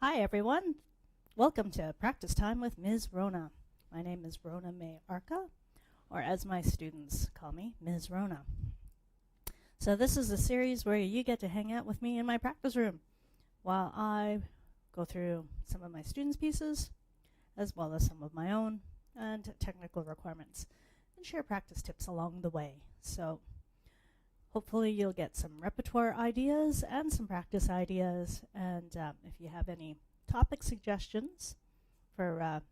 Hi everyone, welcome to Practice Time with Ms. Rhona. My name is Rhona May Arca, or as my students call me, Ms. Rhona. So this is a series where you get to hang out with me in my practice room while I go through some of my students' pieces, as well as some of my own and technical requirements, and share practice tips along the way. So hopefully you'll get some repertoire ideas and some practice ideas, and if you have any topic suggestions for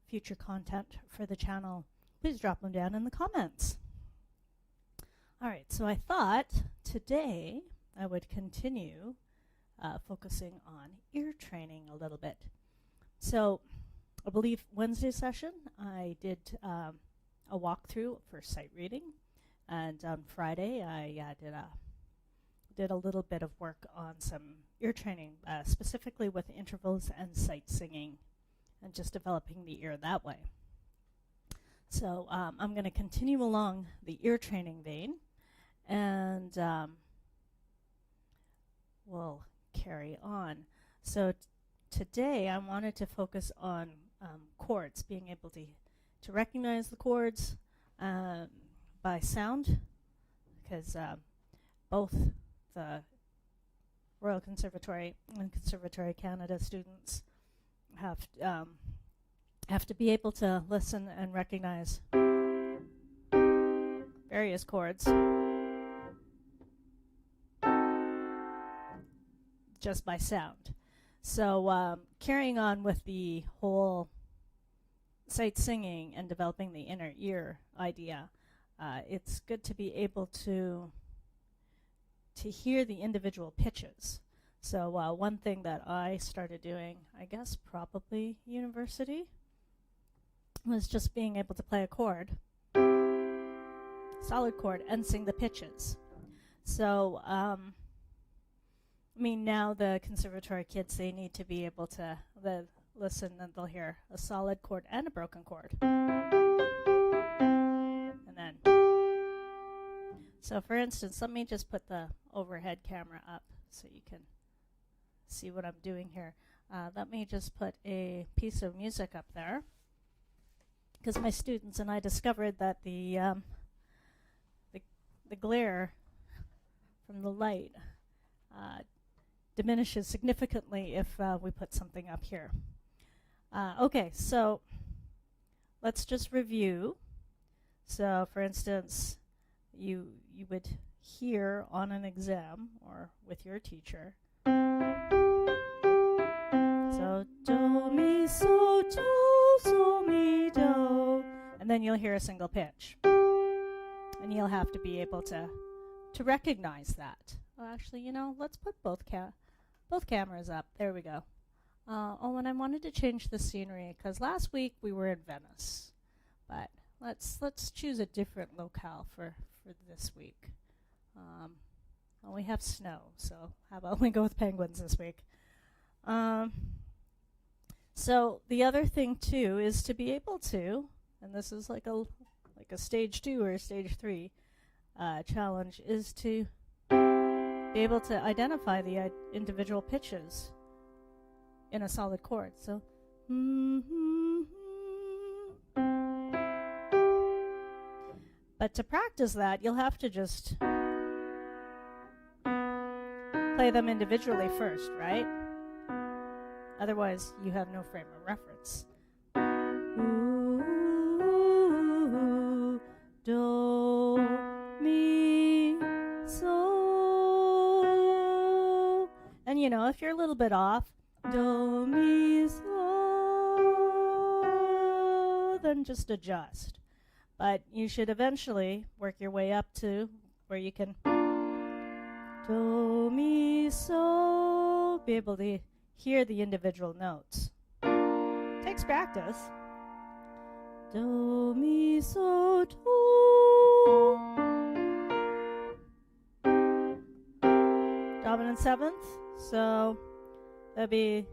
future content for the channel, please drop them down in the comments. Alright, so I thought today I would continue focusing on ear training a little bit. So I believe Wednesday session I did a walkthrough for sight reading. And on Friday, I did a little bit of work on some ear training, specifically with intervals and sight singing, and just developing the ear that way. So I'm going to continue along the ear training vein, and we'll carry on. So today, I wanted to focus on chords, being able to recognize the chords by sound, because both the Royal Conservatory and Conservatory Canada students have to be able to listen and recognize various chords just by sound. So carrying on with the whole sight singing and developing the inner ear idea, it's good to be able to hear the individual pitches. So one thing that I started doing, I guess probably university, was just being able to play a chord, solid chord, and sing the pitches. So I mean, now the conservatory kids, they need to be able to listen, and they'll hear a solid chord and a broken chord. So for instance, let me just put the overhead camera up so you can see what I'm doing here. Let me just put a piece of music up there, because my students and I discovered that the glare from the light diminishes significantly if we put something up here. Okay, so let's just review. So for instance, you would hear on an exam or with your teacher. So do, mi, so, mi, do. And then you'll hear a single pitch. And you'll have to be able to recognize that. Well, actually, you know, let's put both cameras up. There we go. Oh, and I wanted to change the scenery, because last week we were in Venice. But let's choose a different locale for this week. Well, we have snow, so how about we go with penguins this week? So the other thing too is to be able to, and this is like a stage 2 or a stage 3 challenge, is to be able to identify the individual pitches in a solid chord. So but to practice that, you'll have to just play them individually first, right? Otherwise, you have no frame of reference. Ooh, do, mi, so. And you know, if you're a little bit off, do, mi, so, then just adjust. But you should eventually work your way up to where you can do, mi, so, be able to hear the individual notes. Takes practice. Do, mi, so, do. Dominant 7th, so that'd be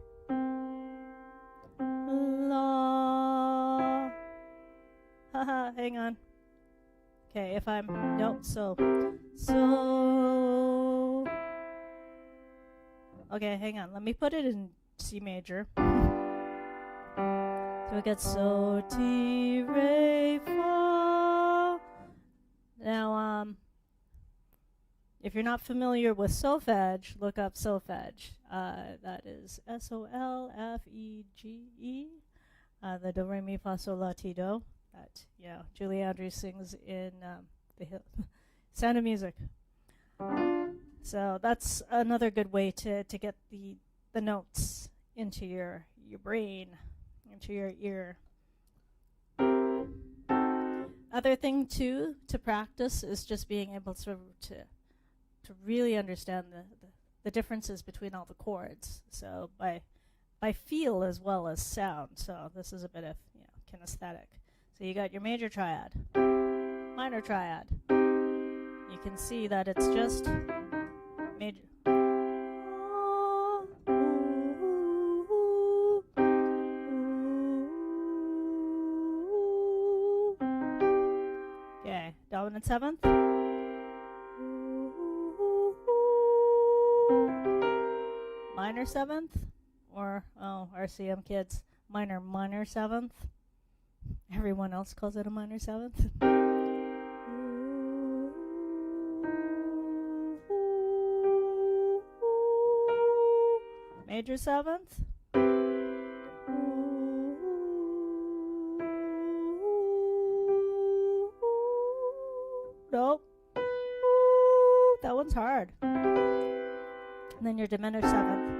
la. Haha, hang on. Okay, if I'm, nope, so. Okay, hang on. Let me put it in C major. So we get so, ti, re, fa. Now, if you're not familiar with solfege, look up solfege. That is S-O-L-F-E-G-E. The do, re, mi, fa, sol, la, ti, do. That, Julie Andrews sings in the Sound of Music. So that's another good way to get the notes into your brain, into your ear. Other thing too to practice is just being able to really understand the differences between all the chords. So by feel as well as sound. So this is a bit of kinesthetic. So you got your major triad, minor triad. You can see that it's just major. Okay, dominant seventh. Minor seventh, or RCM kids, minor seventh. Everyone else calls it a minor seventh. Major seventh. Nope. That one's hard. And then your diminished seventh.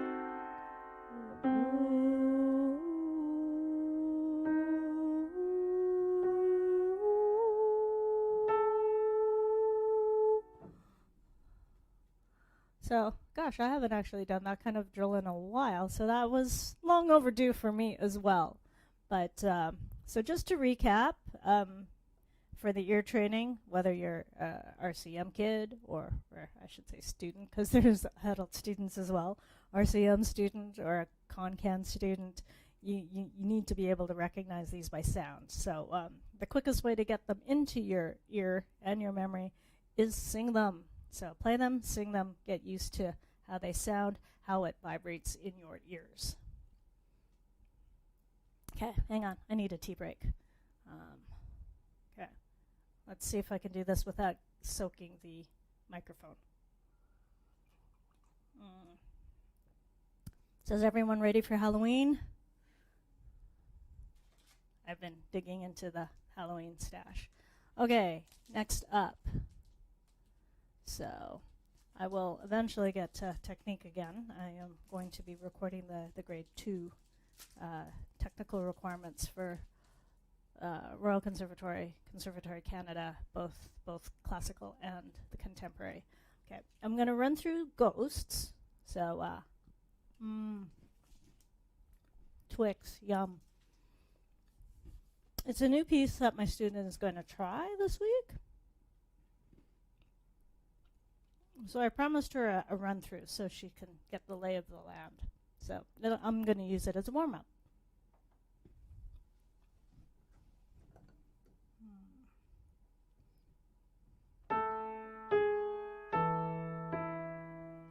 So, gosh, I haven't actually done that kind of drill in a while, so that was long overdue for me as well. But, so just to recap, for the ear training, whether you're RCM kid or I should say student, because there's adult students as well, RCM student or a Con-Can student, you need to be able to recognize these by sound. So the quickest way to get them into your ear and your memory is sing them. So play them, sing them, get used to how they sound, how it vibrates in your ears. Okay, hang on. I need a tea break. Okay, let's see if I can do this without soaking the microphone. So is everyone ready for Halloween? I've been digging into the Halloween stash. Okay, next up. So I will eventually get to technique again. I am going to be recording the grade 2 technical requirements for Royal Conservatory Canada, both classical and the contemporary. Okay, I'm going to run through ghosts. So Twix, yum. It's a new piece that my student is going to try this week. So I promised her a run through so she can get the lay of the land. So I'm going to use it as a warm up.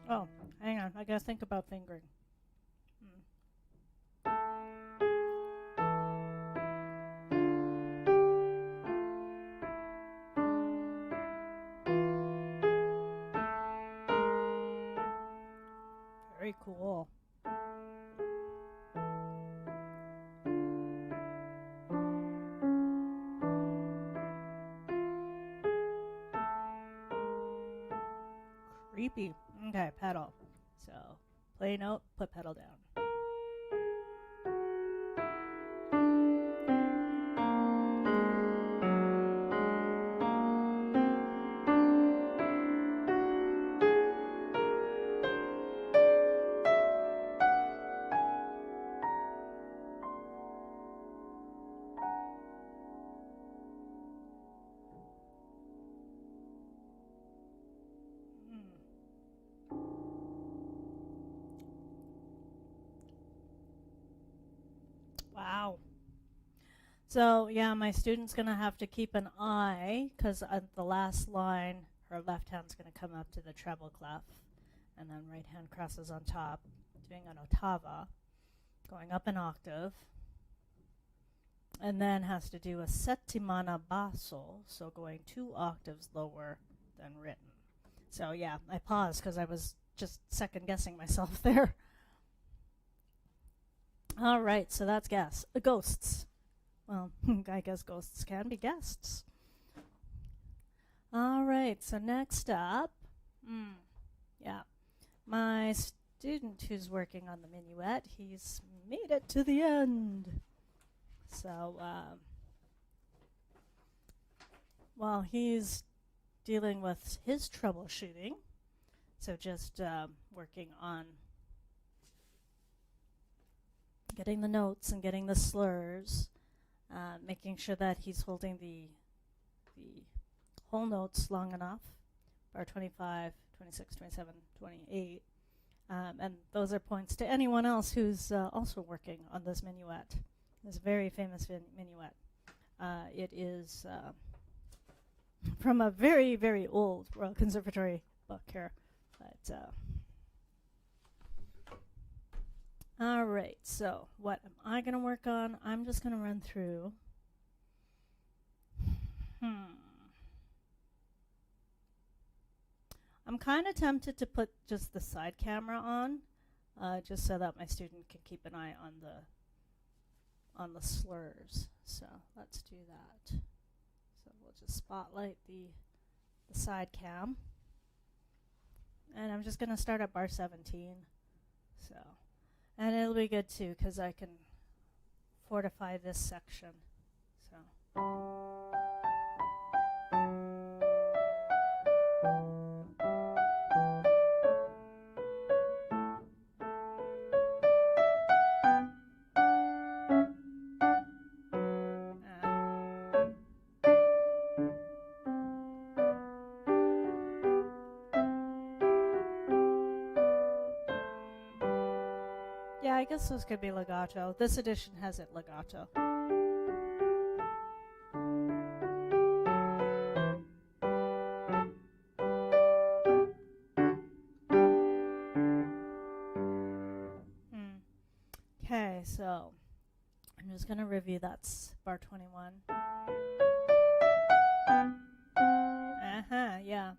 Oh, hang on. I got to think about fingering. Very cool. Creepy. Okay, pedal. So, play note, put pedal down. Wow. So, yeah, my student's going to have to keep an eye, because at the last line, her left hand's going to come up to the treble clef, and then right hand crosses on top, doing an ottava. going up an octave, and then has to do a settimana basso, so going 2 octaves lower than written. So yeah, I paused because I was just second-guessing myself there. All right, so that's ghosts. Well, I guess ghosts can be guests. All right, so next up, my student who's working on the Minuet, he's made it to the end. So while he's dealing with his troubleshooting, so just working on getting the notes and getting the slurs, making sure that he's holding the whole notes long enough, bar 25, 26, 27, 28. And those are points to anyone else who's also working on this minuet, this very famous minuet. It is from a very, very old Royal Conservatory book here. But all right, so what am I going to work on? I'm just going to run through. I'm kind of tempted to put just the side camera on, just so that my student can keep an eye on the slurs. So let's do that. So we'll just spotlight the side cam. And I'm just going to start at bar 17. So, and it'll be good too, because I can fortify this section. So. Yeah, I guess this could be legato. This edition has it legato. Okay, so I'm just going to review that's bar 21. Yeah.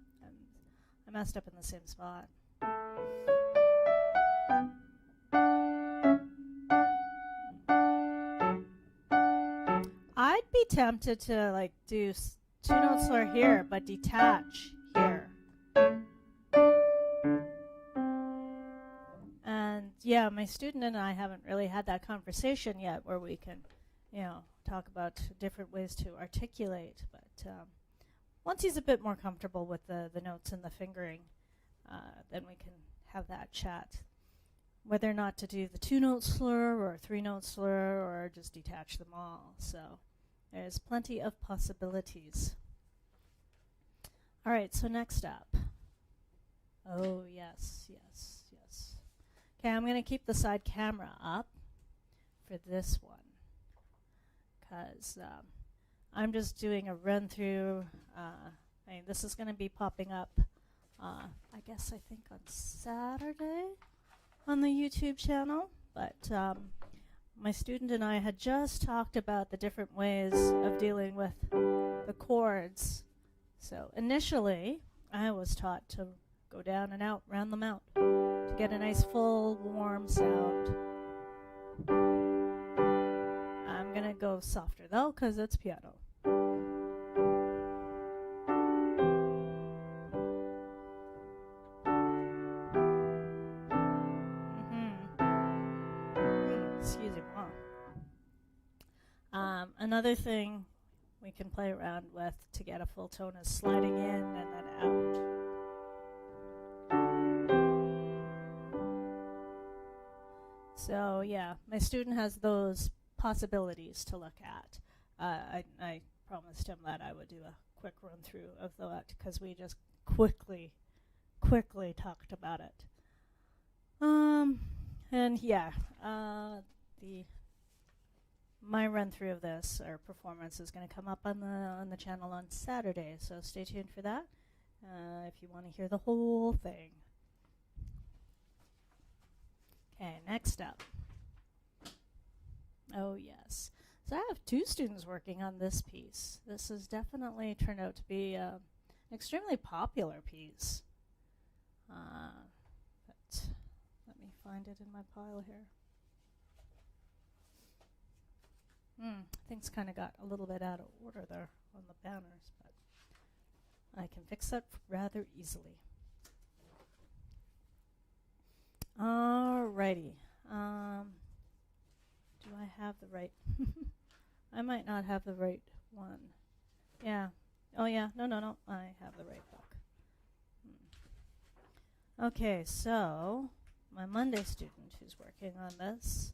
I messed up in the same spot. I'd be tempted to like do 2 notes slur here, but detach here. And yeah, my student and I haven't really had that conversation yet where we can, talk about different ways to articulate. But once he's a bit more comfortable with the notes and the fingering, then we can have that chat. Whether or not to do the 2 note slur or 3 note slur or just detach them all. So there's plenty of possibilities. All right, so next up. Oh, yes. Okay, I'm going to keep the side camera up for this one because I'm just doing a run through. This is going to be popping up, I think on Saturday on the YouTube channel, but my student and I had just talked about the different ways of dealing with the chords. So initially, I was taught to go down and out, round them out, to get a nice full, warm sound. I'm going to go softer though, because it's piano. Another thing we can play around with to get a full tone is sliding in and then out. So yeah, my student has those possibilities to look at. I promised him that I would do a quick run through of that because we just quickly talked about it. My run through of this or performance is going to come up on the channel on Saturday, so stay tuned for that if you want to hear the whole thing. Okay, next up. Oh, yes. So I have two students working on this piece. This has definitely turned out to be an extremely popular piece. But let me find it in my pile here. Things kind of got a little bit out of order there on the banners, but I can fix that rather easily. Alrighty. Do I have the right? I might not have the right one. Yeah. Oh, yeah. No. I have the right book. Okay, so my Monday student who's working on this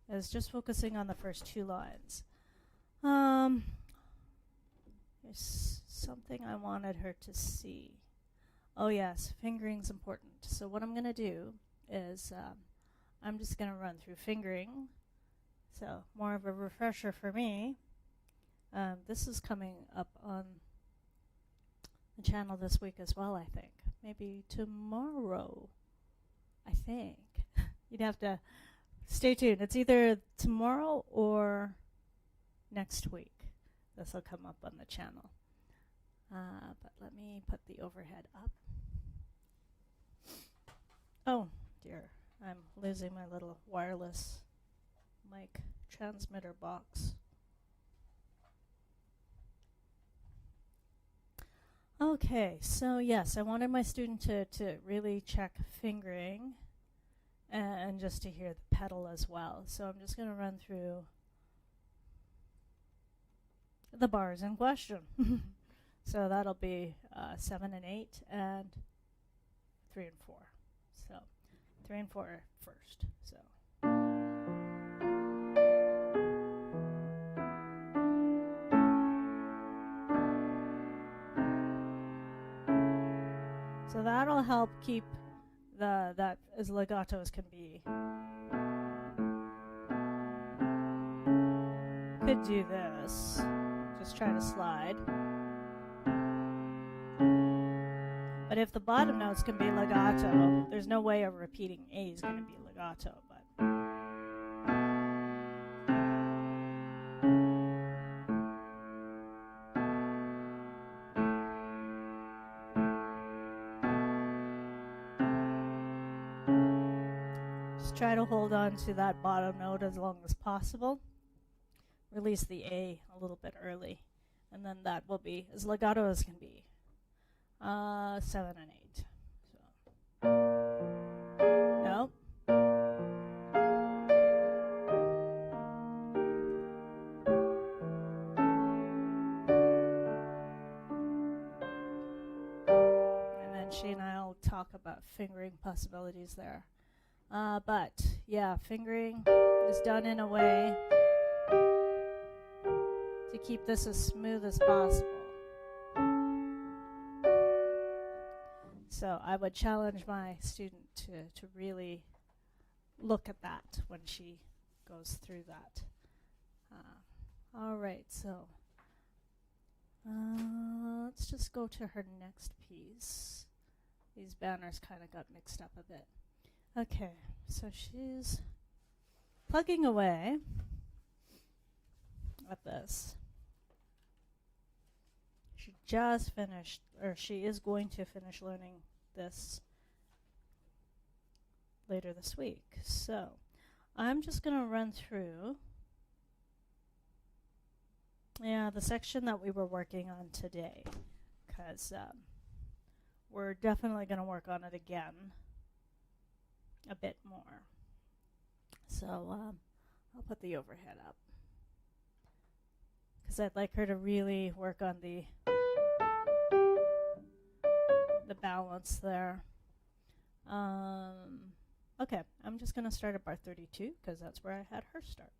is just focusing on the first two lines. There's something I wanted her to see. Oh, yes, fingering's important. So what I'm going to do is I'm just going to run through fingering. So more of a refresher for me. This is coming up on the channel this week as well, I think. Maybe tomorrow, I think. You'd have to stay tuned. It's either tomorrow or next week. This will come up on the channel. But let me put the overhead up. Oh, dear. I'm losing my little wireless mic transmitter box. Okay, so yes, I wanted my student to really check fingering and just to hear the pedal as well. So I'm just going to run through the bars in question. So that'll be 7 and 8 and 3 and 4. So 3 and 4 first. So that'll help keep that as legato as can be. Could do this. Just try to slide. But if the bottom notes can be legato, there's no way of repeating A is going to be legato. But just try to hold on to that bottom note as long as possible. Release the A a little bit early, and then that will be as legato as can be. 7 and 8. So. Nope. And then she and I will talk about fingering possibilities there. But yeah, fingering is done in a way to keep this as smooth as possible. So I would challenge my student to really look at that when she goes through that. All right, so let's just go to her next piece. These banners kind of got mixed up a bit. Okay, so she's plugging away at this. She just finished, or she is going to finish learning this later this week. So I'm just going to run through the section that we were working on today, because we're definitely going to work on it again a bit more. So I'll put the overhead up, because I'd like her to really work on the balance there. Okay, I'm just going to start at bar 32, because that's where I had her start.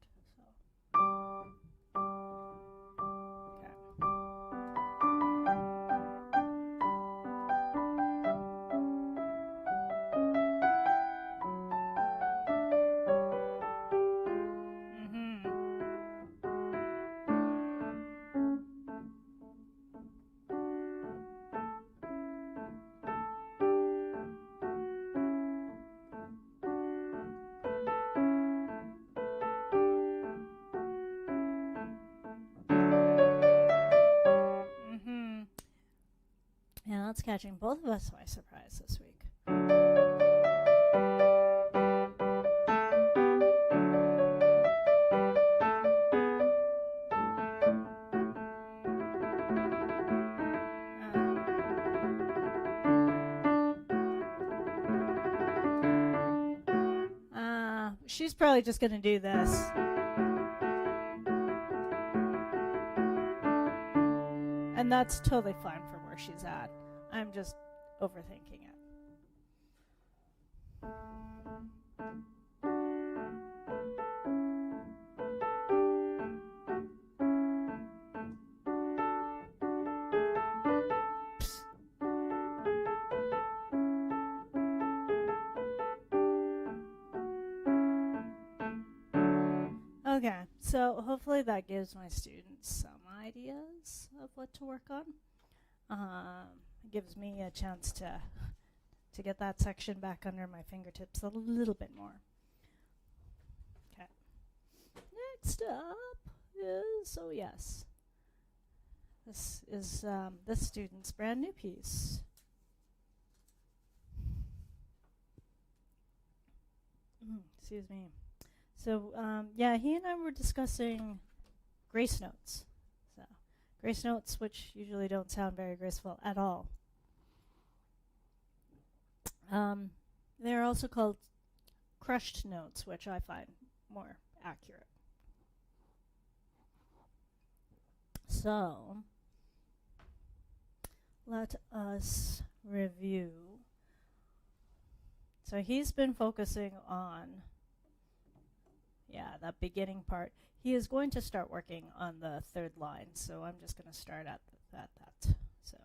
catching both of us by surprise this week. She's probably just going to do this. And that's totally fine for where she's at. I'm just overthinking it. Okay, so hopefully that gives my students some ideas of what to work on. It gives me a chance to get that section back under my fingertips a little bit more. Okay. Next up is, oh yes, this is this student's brand new piece. Excuse me. So, yeah, he and I were discussing grace notes. So, grace notes, which usually don't sound very graceful at all. They're also called crushed notes, which I find more accurate. So, let us review. So, he's been focusing on that beginning part. He is going to start working on the third line, so I'm just going to start at that. So,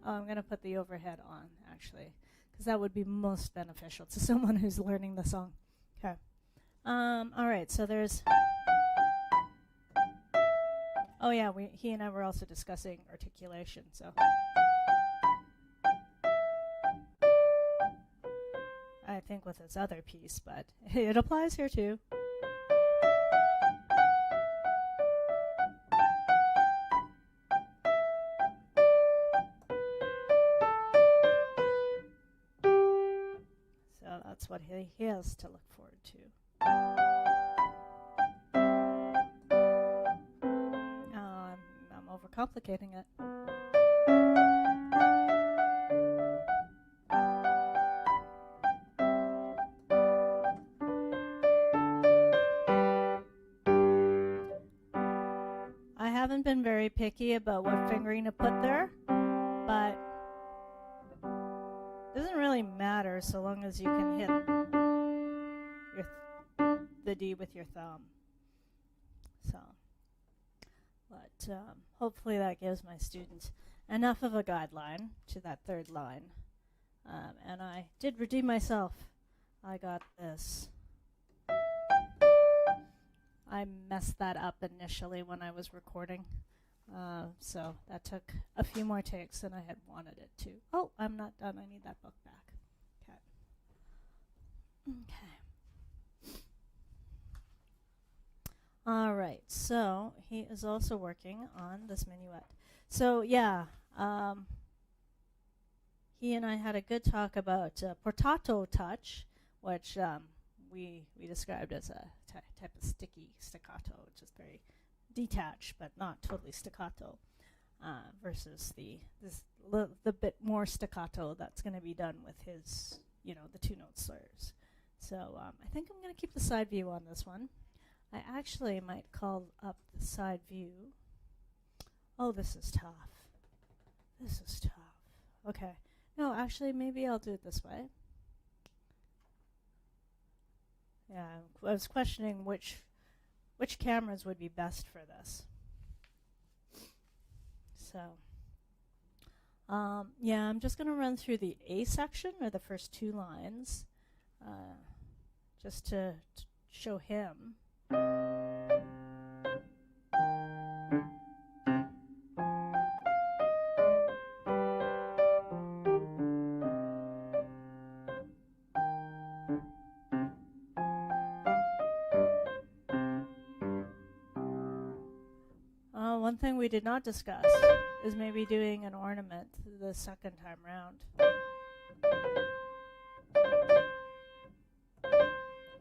I'm going to put the overhead on, actually, because that would be most beneficial to someone who's learning the song. Okay. All right, so there's... Oh, yeah, he and I were also discussing articulation, so... I think with this other piece, but it applies here too. So that's what he has to look forward to. I'm overcomplicating it. Been very picky about what fingering to put there, but it doesn't really matter so long as you can hit the D with your thumb. So, but hopefully that gives my students enough of a guideline to that third line. And I did redeem myself. I got this. I messed that up initially when I was recording, so that took a few more takes than I had wanted it to. Oh, I'm not done. I need that book back. Okay. All right, so he is also working on this minuet. So, yeah, he and I had a good talk about portato touch, which we described as a type of sticky staccato, which is very detached but not totally staccato, versus the bit more staccato that's going to be done with his, the two-note slurs. So I think I'm going to keep the side view on this one. I actually might call up the side view. Oh, this is tough. This is tough. Okay. No, actually, maybe I'll do it this way. Yeah, I was questioning which cameras would be best for this. So, yeah, I'm just going to run through the A section, or the first two lines, just to show him. one thing we did not discuss is maybe doing an ornament the second time round.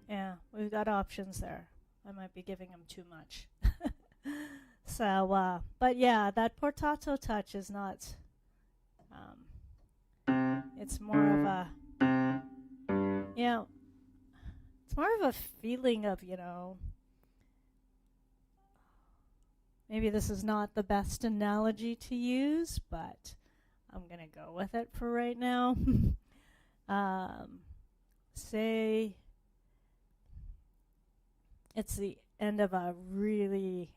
Yeah, we've got options there. I might be giving them too much. So, but yeah, that portato touch is not, it's more of a, it's more of a feeling of, maybe this is not the best analogy to use, but I'm going to go with it for right now. Say it's the end of a really,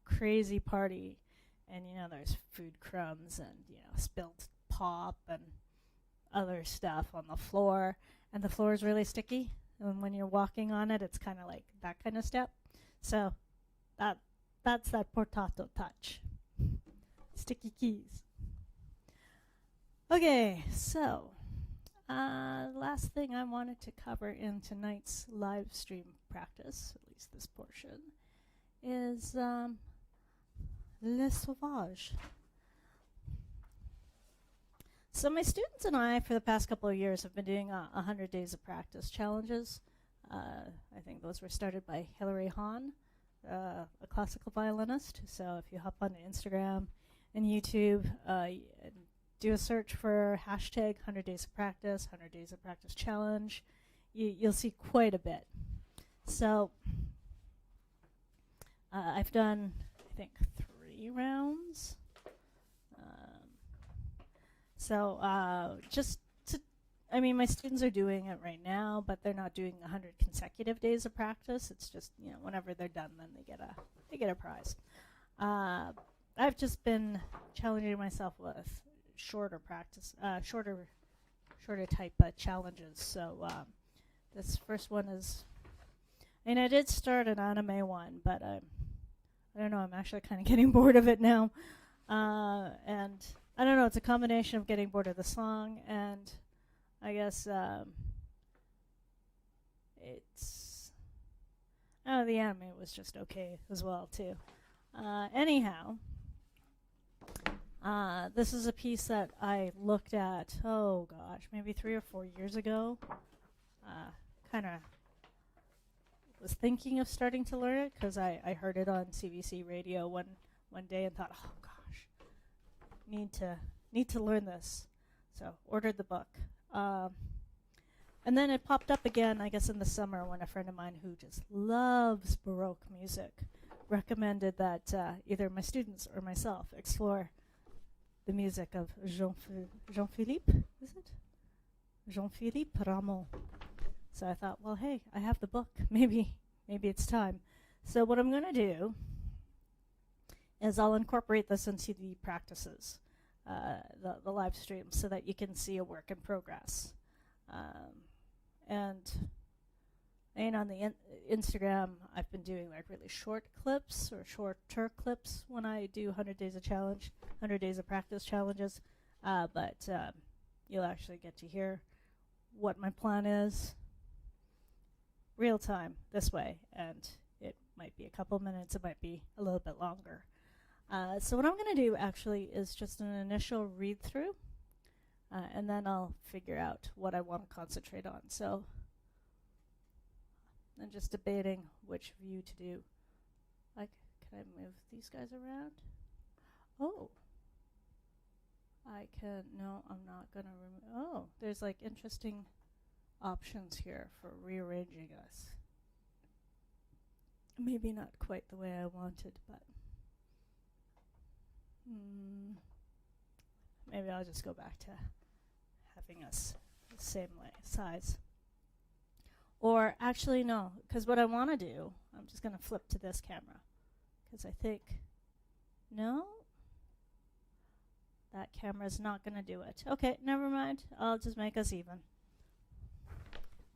crazy party, and, there's food crumbs and, spilled pop and other stuff on the floor, and the floor is really sticky, and when you're walking on it, it's kind of like that kind of step. So that's that portato touch. Sticky keys. Okay, so last thing I wanted to cover in tonight's live stream practice, at least this portion, is Les Sauvages. So my students and I, for the past couple of years, have been doing 100 days of practice challenges. I think those were started by Hilary Hahn, a classical violinist. So if you hop on Instagram and YouTube, do a search for hashtag 100 days of practice, 100 days of practice challenge, you'll see quite a bit. So I've done, I think, 3 rounds. My students are doing it right now, but they're not doing 100 consecutive days of practice. It's just, whenever they're done, then they get a prize. I've just been challenging myself with shorter practice, shorter type challenges. So this first one is, I did start an anime one, but I don't know, I'm actually kind of getting bored of it now. And I don't know, it's a combination of getting bored of the song, and I guess the anime was just okay as well too. Anyhow, this is a piece that I looked at, maybe 3 or 4 years ago. Kind of was thinking of starting to learn it because I heard it on CBC radio one day and thought, oh gosh, need to learn this. So ordered the book. And then it popped up again, I guess, in the summer when a friend of mine who just loves Baroque music recommended that either my students or myself explore the music of Jean-Philippe, is it? Jean-Philippe Rameau. So I thought, well, hey, I have the book. Maybe it's time. So what I'm going to do is I'll incorporate this into the practices, the live stream, so that you can see a work in progress. And on the Instagram, I've been doing like really short clips or shorter clips when I do 100 days of challenge, 100 days of practice challenges. But you'll actually get to hear what my plan is real time this way, and it might be a couple minutes, it might be a little bit longer. So what I'm going to do actually is just an initial read through, and then I'll figure out what I want to concentrate on. So I'm just debating which view to do. Like, can I move these guys around? Oh, I can. No, I'm not going to remove. Oh, there's like interesting options here for rearranging us. Maybe not quite the way I wanted, but maybe I'll just go back to having us the same size. Or actually, no, because what I want to do, I'm just going to flip to this camera, because I think, no, that camera's not going to do it. Okay, never mind. I'll just make us even.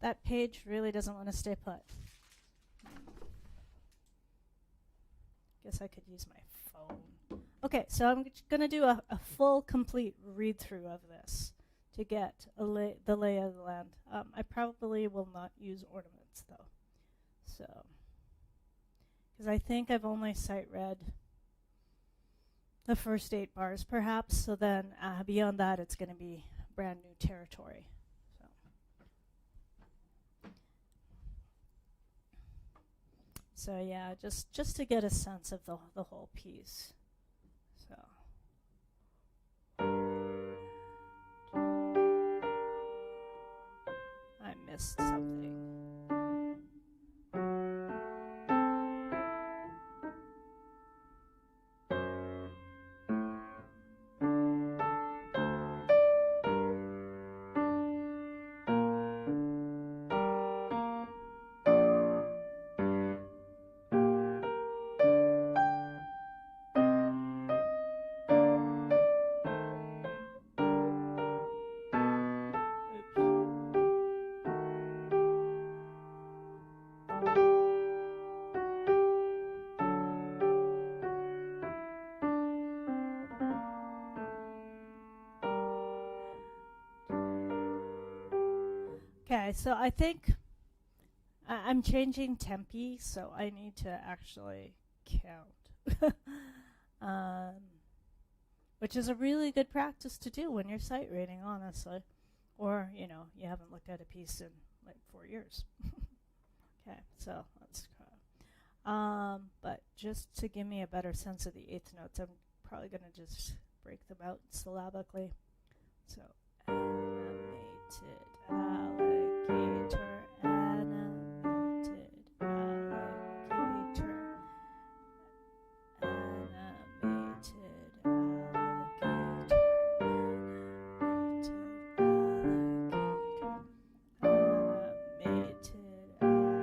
That page really doesn't want to stay put. Guess I could use my phone. Okay, so I'm going to do a full, complete read-through of this to get the lay of the land. I probably will not use ornaments, though. So, because I think I've only sight read the first 8 bars, perhaps. So then beyond that, it's going to be brand new territory. So yeah, just to get a sense of the whole piece. So. I missed something. Okay, so I think I'm changing tempi, so I need to actually count. Which is a really good practice to do when you're sight reading, honestly. Or, you haven't looked at a piece in like 4 years. Okay, so let's try. But just to give me a better sense of the eighth notes, I'm probably going to just break them out syllabically. So, animated, alligator, animated, alligator, animated, alligator, animated, alligator,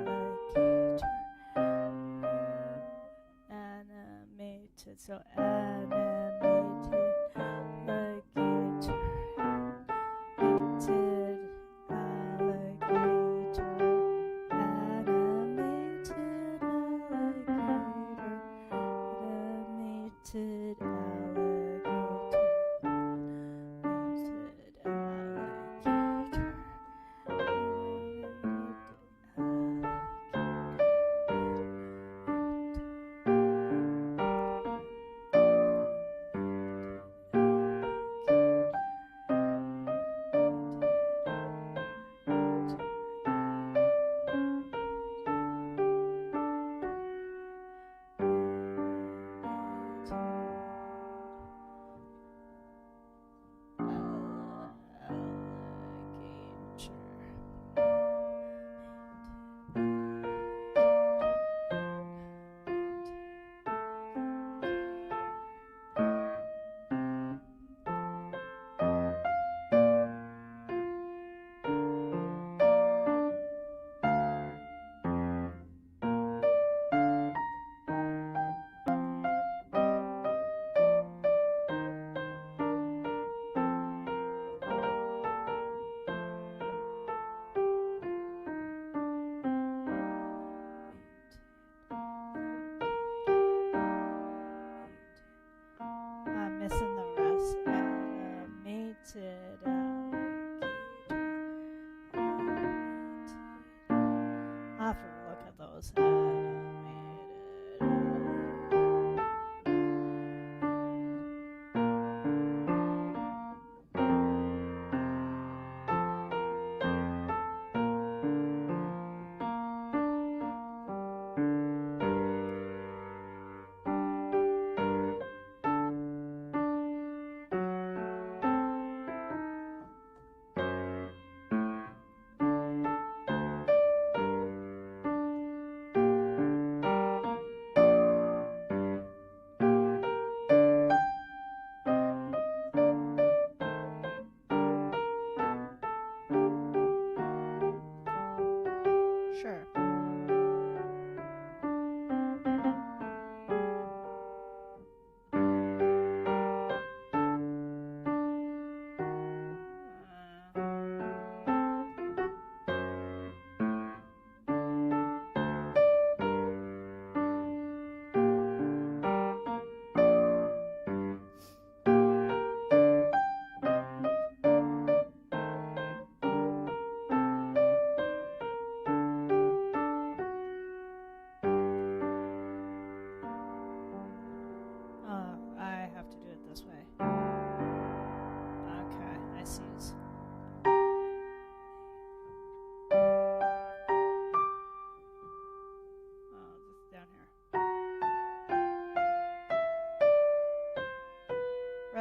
animated, so animated, alligator.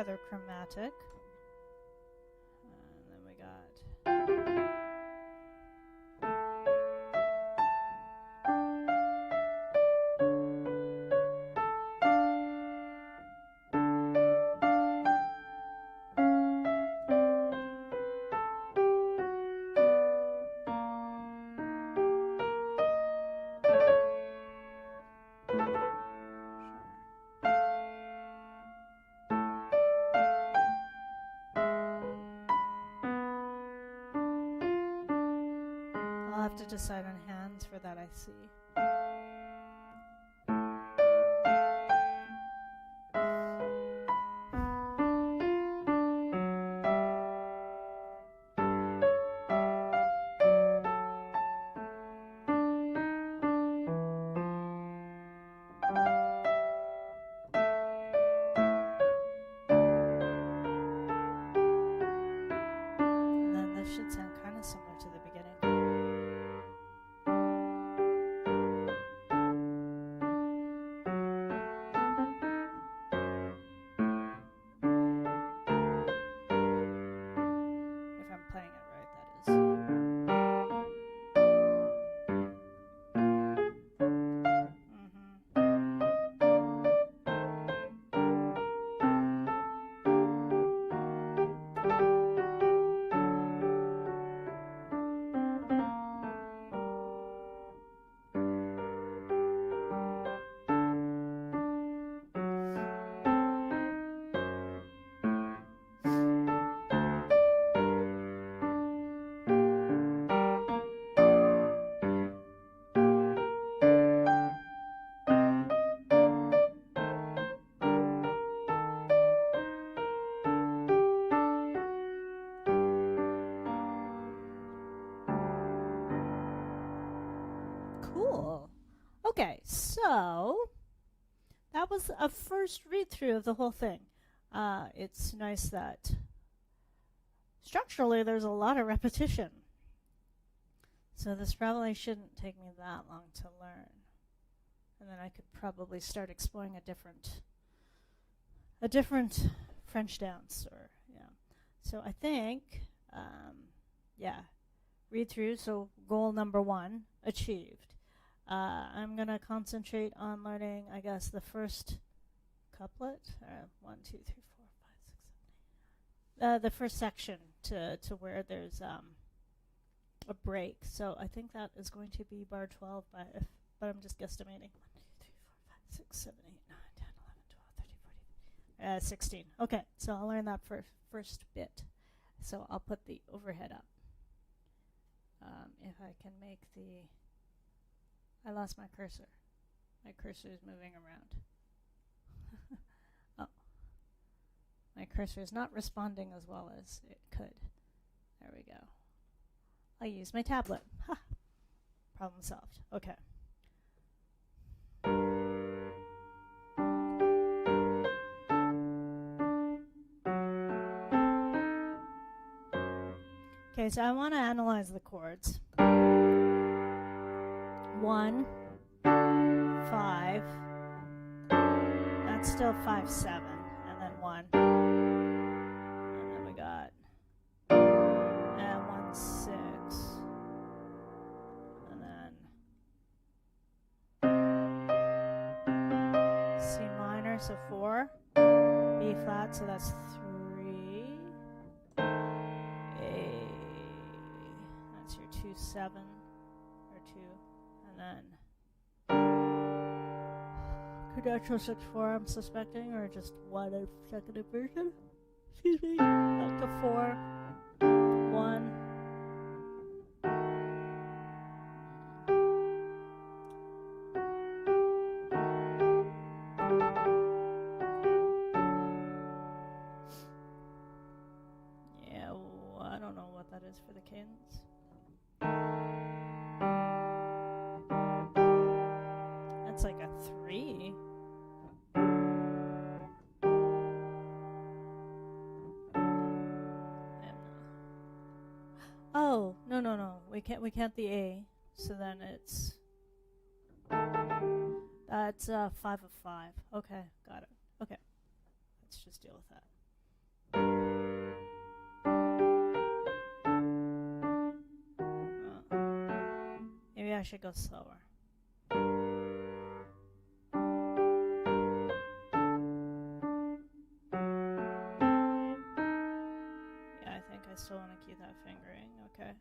rather chromatic. And then we got... I'll have to decide on hands for that, I see. And then this should sound kind of similar to the beginning. Cool. Okay, so that was a first read-through of the whole thing. It's nice that structurally there's a lot of repetition. So this probably shouldn't take me that long to learn. And then I could probably start exploring a different French dance, or yeah. So I think, read through. So goal number 1 achieved. I'm gonna concentrate on learning, I guess, the first couplet. 1, 2, 3, 4, 5, 6, 7, 8. The first section to where there's a break. So I think that is going to be bar 12, but I'm just guesstimating. 1, 2, 3, 4, 5, 6, 7, 8, 9, 10, 11, 12, 13, 14, 16. Okay, so I'll learn that first bit. So I'll put the overhead up. If I can make the... I lost my cursor. My cursor is moving around. Oh. My cursor is not responding as well as it could. There we go. I'll use my tablet. Ha! Problem solved. Okay. Okay, so I want to analyze the chords. 1, 5. That's still 5, 7, and then 1. And then we got 1, 6, and then C minor, so 4. B flat, so that's 3. A. That's your 2, 7, or 2. And then natural 6/4, I'm suspecting, or just 1 in second inversion. Excuse me. Back to 4, 1. Yeah, I don't know what that is for the cadence. That's like a 3. Oh, no. We can't the A. So then it's that's 5 of 5. Okay, got it. Okay. Let's just deal with that. Maybe I should go slower. Yeah, I think I still want to keep that fingering. Okay.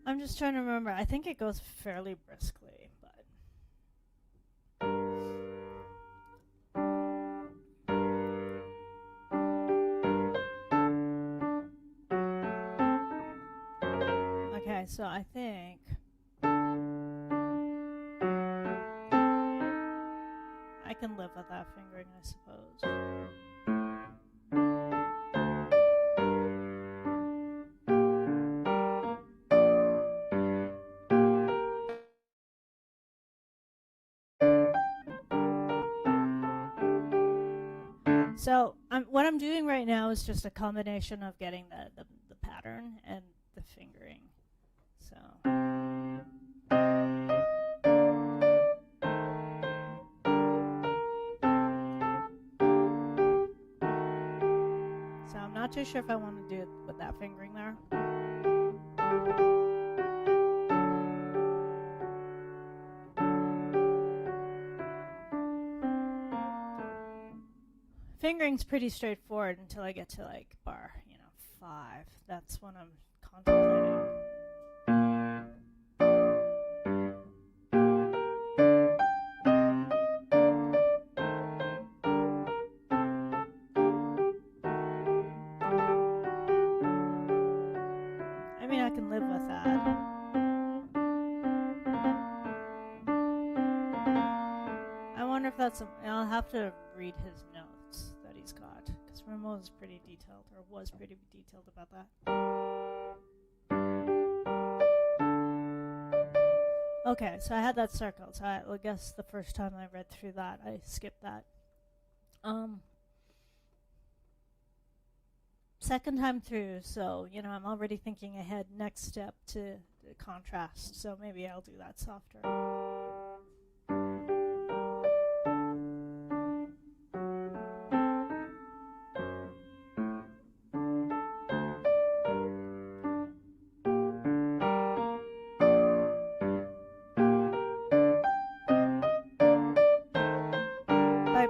I'm just trying to remember. I think it goes fairly briskly, but okay, so I think I can live with that fingering, I suppose. So what I'm doing right now is just a combination of getting the pattern and the fingering. So I'm not too sure if I want to do it with that fingering there. Fingering's pretty straightforward until I get to like bar, 5. That's when I'm contemplating. I mean, I can live with that. I wonder if that's I'll have to read his notes that he's got, because Rameau is pretty detailed, or was pretty detailed about that. Okay, so I had that circled, so I guess the first time I read through that, I skipped that. Second time through, so, I'm already thinking ahead, next step to contrast, so maybe I'll do that softer.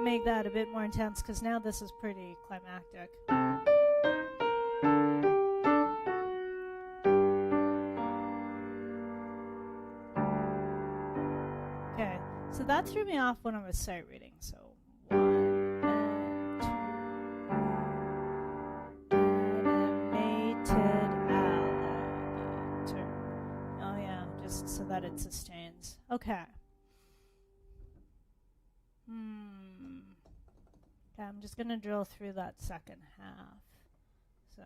Make that a bit more intense, because now this is pretty climactic. Okay, so that threw me off when I was sight reading. So 1 and 2. Animated alligator. Oh yeah, just so that it sustains. Okay. I'm just going to drill through that second half. So.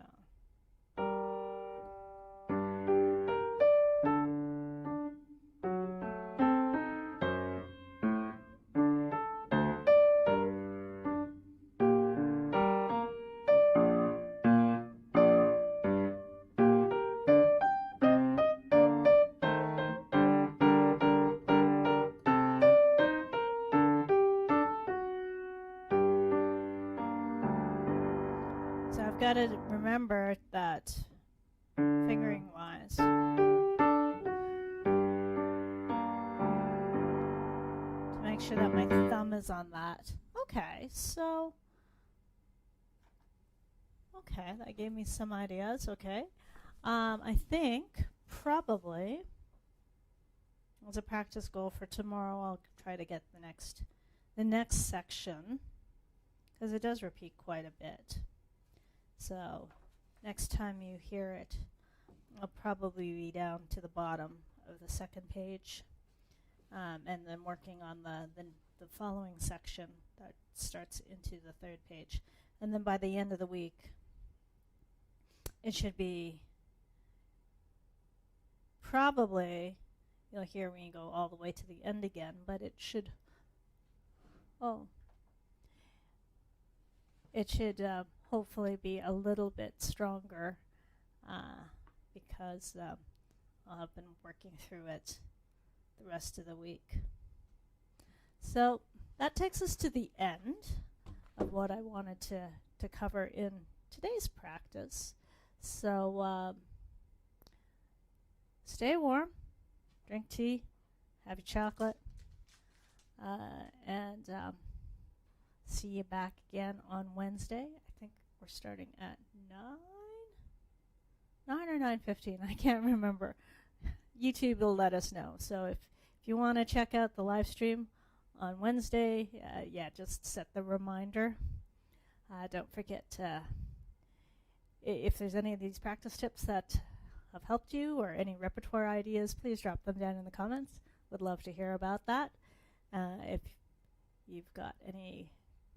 I've got to remember that fingering wise. To make sure that my thumb is on that. Okay, so. Okay, that gave me some ideas. Okay. I think probably as a practice goal for tomorrow, I'll try to get the next section, because it does repeat quite a bit. So next time you hear it, I'll probably be down to the bottom of the second page, and then working on the following section that starts into the third page. And then by the end of the week, it should be probably, you'll hear me go all the way to the end again, but it should, hopefully be a little bit stronger because I'll have been working through it the rest of the week. So that takes us to the end of what I wanted to cover in today's practice. So stay warm, drink tea, have your chocolate, and see you back again on Wednesday. I think we're starting at 9 or 9:15. I can't remember. YouTube will let us know. So if you want to check out the live stream on Wednesday, just set the reminder. Don't forget if there's any of these practice tips that have helped you or any repertoire ideas, please drop them down in the comments. Would love to hear about that. If you've got any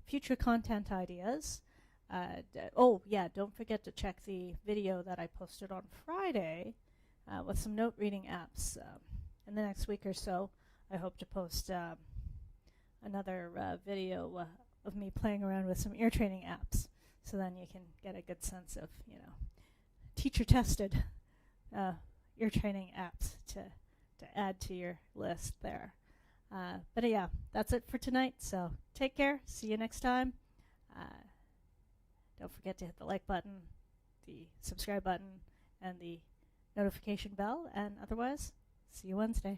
future content ideas, don't forget to check the video that I posted on Friday with some note reading apps. In the next week or so, I hope to post another video of me playing around with some ear training apps, so then you can get a good sense of, teacher-tested ear training apps to add to your list there. But yeah, that's it for tonight. So take care. See you next time. Don't forget to hit the like button, the subscribe button, and the notification bell. And otherwise, see you Wednesday.